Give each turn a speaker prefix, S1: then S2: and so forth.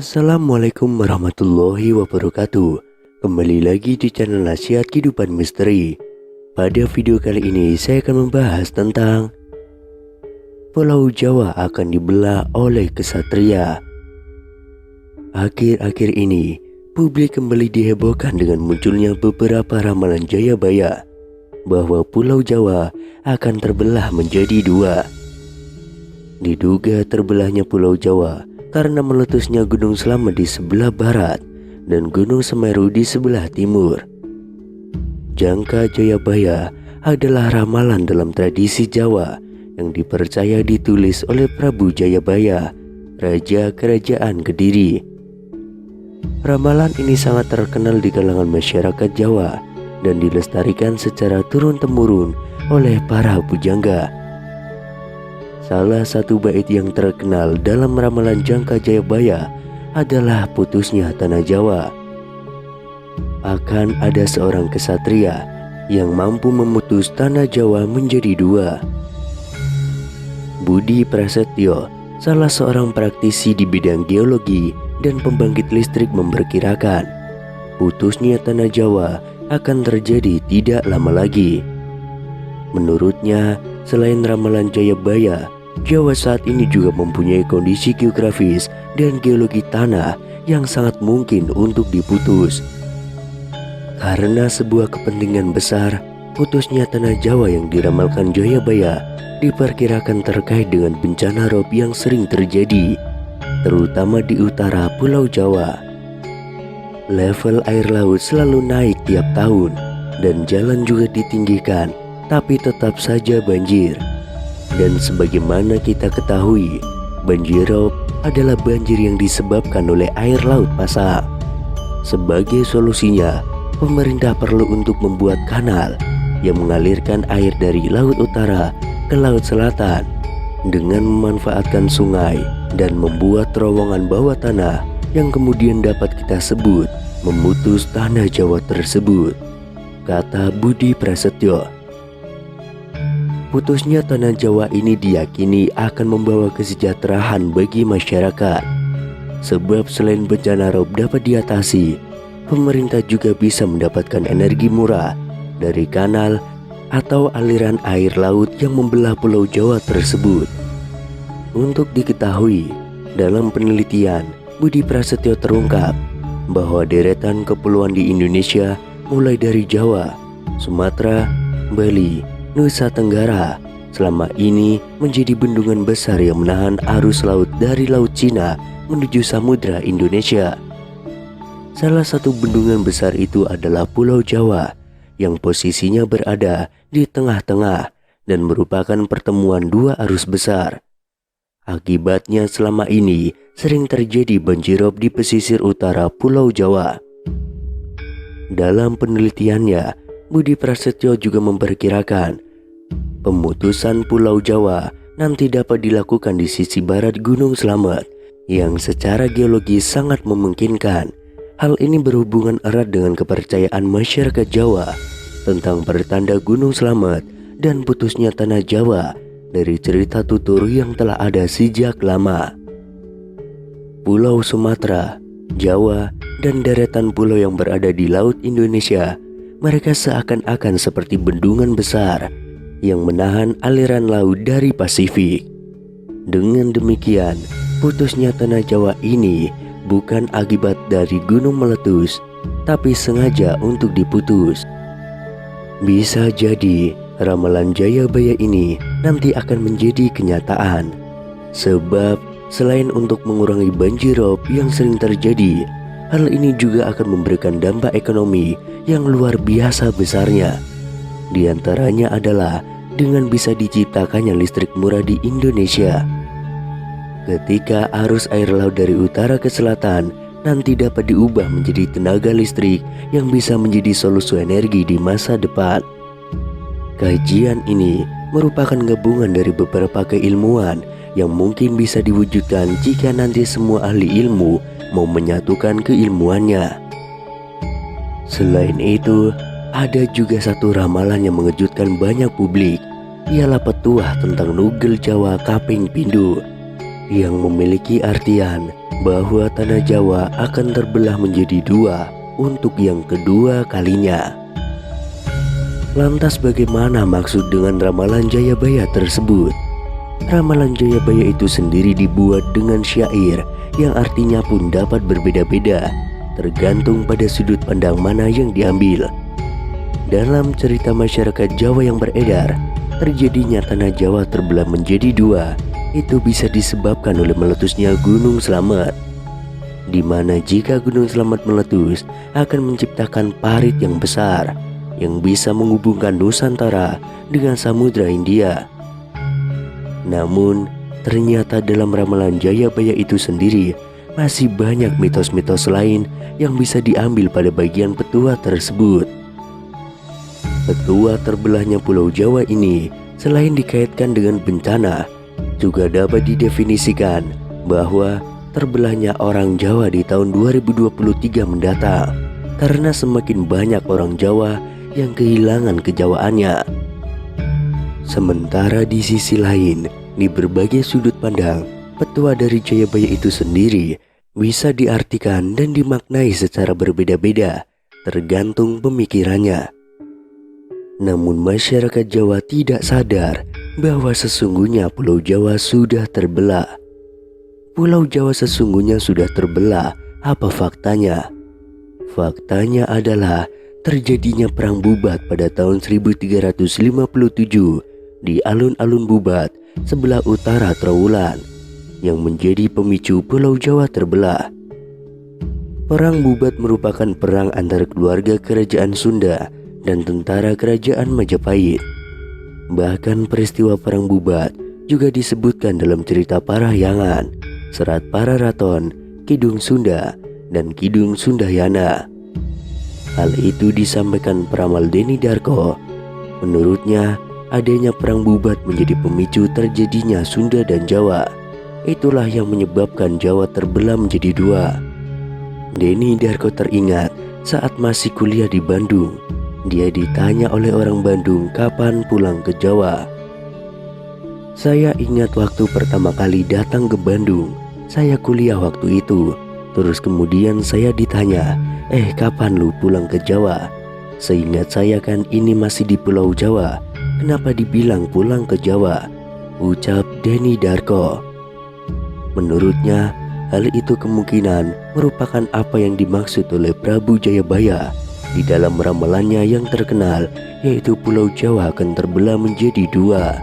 S1: Assalamualaikum warahmatullahi wabarakatuh. Kembali lagi di channel Nasihat Kehidupan Misteri. Pada video kali ini saya akan membahas tentang Pulau Jawa akan dibelah oleh kesatria. Akhir-akhir ini publik kembali dihebohkan dengan munculnya beberapa ramalan Jayabaya bahwa Pulau Jawa akan terbelah menjadi dua. Diduga terbelahnya Pulau Jawa karena meletusnya Gunung Slamet di sebelah barat dan Gunung Semeru di sebelah timur. Jangka Jayabaya adalah ramalan dalam tradisi Jawa yang dipercaya ditulis oleh Prabu Jayabaya, Raja Kerajaan Kediri. Ramalan ini sangat terkenal di kalangan masyarakat Jawa dan dilestarikan secara turun-temurun oleh para pujangga. Salah satu bait yang terkenal dalam ramalan Jangka Jayabaya adalah putusnya tanah Jawa. Akan ada seorang kesatria yang mampu memutus tanah Jawa menjadi dua. Budi Prasetyo, salah seorang praktisi di bidang geologi dan pembangkit listrik, memperkirakan putusnya tanah Jawa akan terjadi tidak lama lagi. Menurutnya, selain ramalan Jayabaya, Jawa saat ini juga mempunyai kondisi geografis dan geologi tanah yang sangat mungkin untuk diputus. Karena sebuah kepentingan besar, putusnya tanah Jawa yang diramalkan Jayabaya diperkirakan terkait dengan bencana rob yang sering terjadi, terutama di utara Pulau Jawa. Level air laut selalu naik tiap tahun dan jalan juga ditinggikan, tapi tetap saja banjir. Dan sebagaimana kita ketahui, banjir rob adalah banjir yang disebabkan oleh air laut pasang. Sebagai solusinya, pemerintah perlu untuk membuat kanal yang mengalirkan air dari laut utara ke laut selatan dengan memanfaatkan sungai dan membuat terowongan bawah tanah yang kemudian dapat kita sebut memutus tanah Jawa tersebut, kata Budi Prasetyo. Putusnya tanah Jawa ini diyakini akan membawa kesejahteraan bagi masyarakat. Sebab selain bencana rob dapat diatasi, pemerintah juga bisa mendapatkan energi murah dari kanal atau aliran air laut yang membelah Pulau Jawa tersebut. Untuk diketahui, dalam penelitian, Budi Prasetyo terungkap bahwa deretan kepulauan di Indonesia mulai dari Jawa, Sumatera, Bali, Nusa Tenggara selama ini menjadi bendungan besar yang menahan arus laut dari Laut Cina menuju Samudra Indonesia. Salah satu bendungan besar itu adalah Pulau Jawa yang posisinya berada di tengah-tengah dan merupakan pertemuan dua arus besar. Akibatnya selama ini sering terjadi banjirop di pesisir utara Pulau Jawa. Dalam penelitiannya, Budi Prasetyo juga memperkirakan pemutusan Pulau Jawa nanti dapat dilakukan di sisi barat Gunung Slamet yang secara geologis sangat memungkinkan. Hal ini berhubungan erat dengan kepercayaan masyarakat Jawa tentang pertanda Gunung Slamet dan putusnya tanah Jawa dari cerita tutur yang telah ada sejak lama. Pulau Sumatera, Jawa, dan deretan pulau yang berada di Laut Indonesia, mereka seakan-akan seperti bendungan besar yang menahan aliran laut dari Pasifik. Dengan demikian, putusnya tanah Jawa ini bukan akibat dari gunung meletus, tapi sengaja untuk diputus. Bisa jadi ramalan Jayabaya ini nanti akan menjadi kenyataan. Sebab selain untuk mengurangi banjir rob yang sering terjadi, hal ini juga akan memberikan dampak ekonomi yang luar biasa besarnya. Di antaranya adalah dengan bisa diciptakannya listrik murah di Indonesia. Ketika arus air laut dari utara ke selatan nanti dapat diubah menjadi tenaga listrik yang bisa menjadi solusi energi di masa depan. Kajian ini merupakan gabungan dari beberapa keilmuan yang mungkin bisa diwujudkan jika nanti semua ahli ilmu mau menyatukan keilmuannya. Selain itu, ada juga satu ramalan yang mengejutkan banyak publik, ialah petuah tentang Nugel Jawa Kaping Pindho, yang memiliki artian bahwa tanah Jawa akan terbelah menjadi dua untuk yang kedua kalinya. Lantas bagaimana maksud dengan ramalan Jayabaya tersebut? Ramalan Jayabaya itu sendiri dibuat dengan syair yang artinya pun dapat berbeda-beda, tergantung pada sudut pandang mana yang diambil. Dalam cerita masyarakat Jawa yang beredar, terjadinya tanah Jawa terbelah menjadi dua itu bisa disebabkan oleh meletusnya Gunung Slamet, di mana jika Gunung Slamet meletus akan menciptakan parit yang besar yang bisa menghubungkan Nusantara dengan Samudra Hindia. Namun ternyata dalam ramalan Jayabaya itu sendiri masih banyak mitos-mitos lain yang bisa diambil pada bagian petua tersebut. Petua terbelahnya Pulau Jawa ini selain dikaitkan dengan bencana, juga dapat didefinisikan bahwa terbelahnya orang Jawa di tahun 2023 mendatang karena semakin banyak orang Jawa yang kehilangan kejawaannya. Sementara di sisi lain, di berbagai sudut pandang, petua dari Jayabaya itu sendiri bisa diartikan dan dimaknai secara berbeda-beda, tergantung pemikirannya. Namun masyarakat Jawa tidak sadar bahwa sesungguhnya Pulau Jawa sudah terbelah. Pulau Jawa sesungguhnya sudah terbelah. Apa faktanya? Faktanya adalah terjadinya perang Bubat pada tahun 1357 di alun-alun Bubat sebelah utara Trowulan yang menjadi pemicu Pulau Jawa terbelah. Perang Bubat merupakan perang antara keluarga kerajaan Sunda dan tentara kerajaan Majapahit. Bahkan peristiwa perang Bubat juga disebutkan dalam cerita Parahyangan, Serat Pararaton, Kidung Sunda, dan Kidung Sundayana. Hal itu disampaikan peramal Denny Darko. Menurutnya, adanya perang Bubat menjadi pemicu terjadinya Sunda dan Jawa. Itulah yang menyebabkan Jawa terbelah menjadi dua. Denny Darko teringat saat masih kuliah di Bandung. Dia ditanya oleh orang Bandung kapan pulang ke Jawa. Saya ingat waktu pertama kali datang ke Bandung, saya kuliah waktu itu. Terus kemudian saya ditanya, kapan lu pulang ke Jawa? Seingat saya kan ini masih di Pulau Jawa. Kenapa dibilang pulang ke Jawa? Ucap Denny Darko. Menurutnya, hal itu kemungkinan merupakan apa yang dimaksud oleh Prabu Jayabaya di dalam ramalannya yang terkenal, yaitu Pulau Jawa akan terbelah menjadi dua.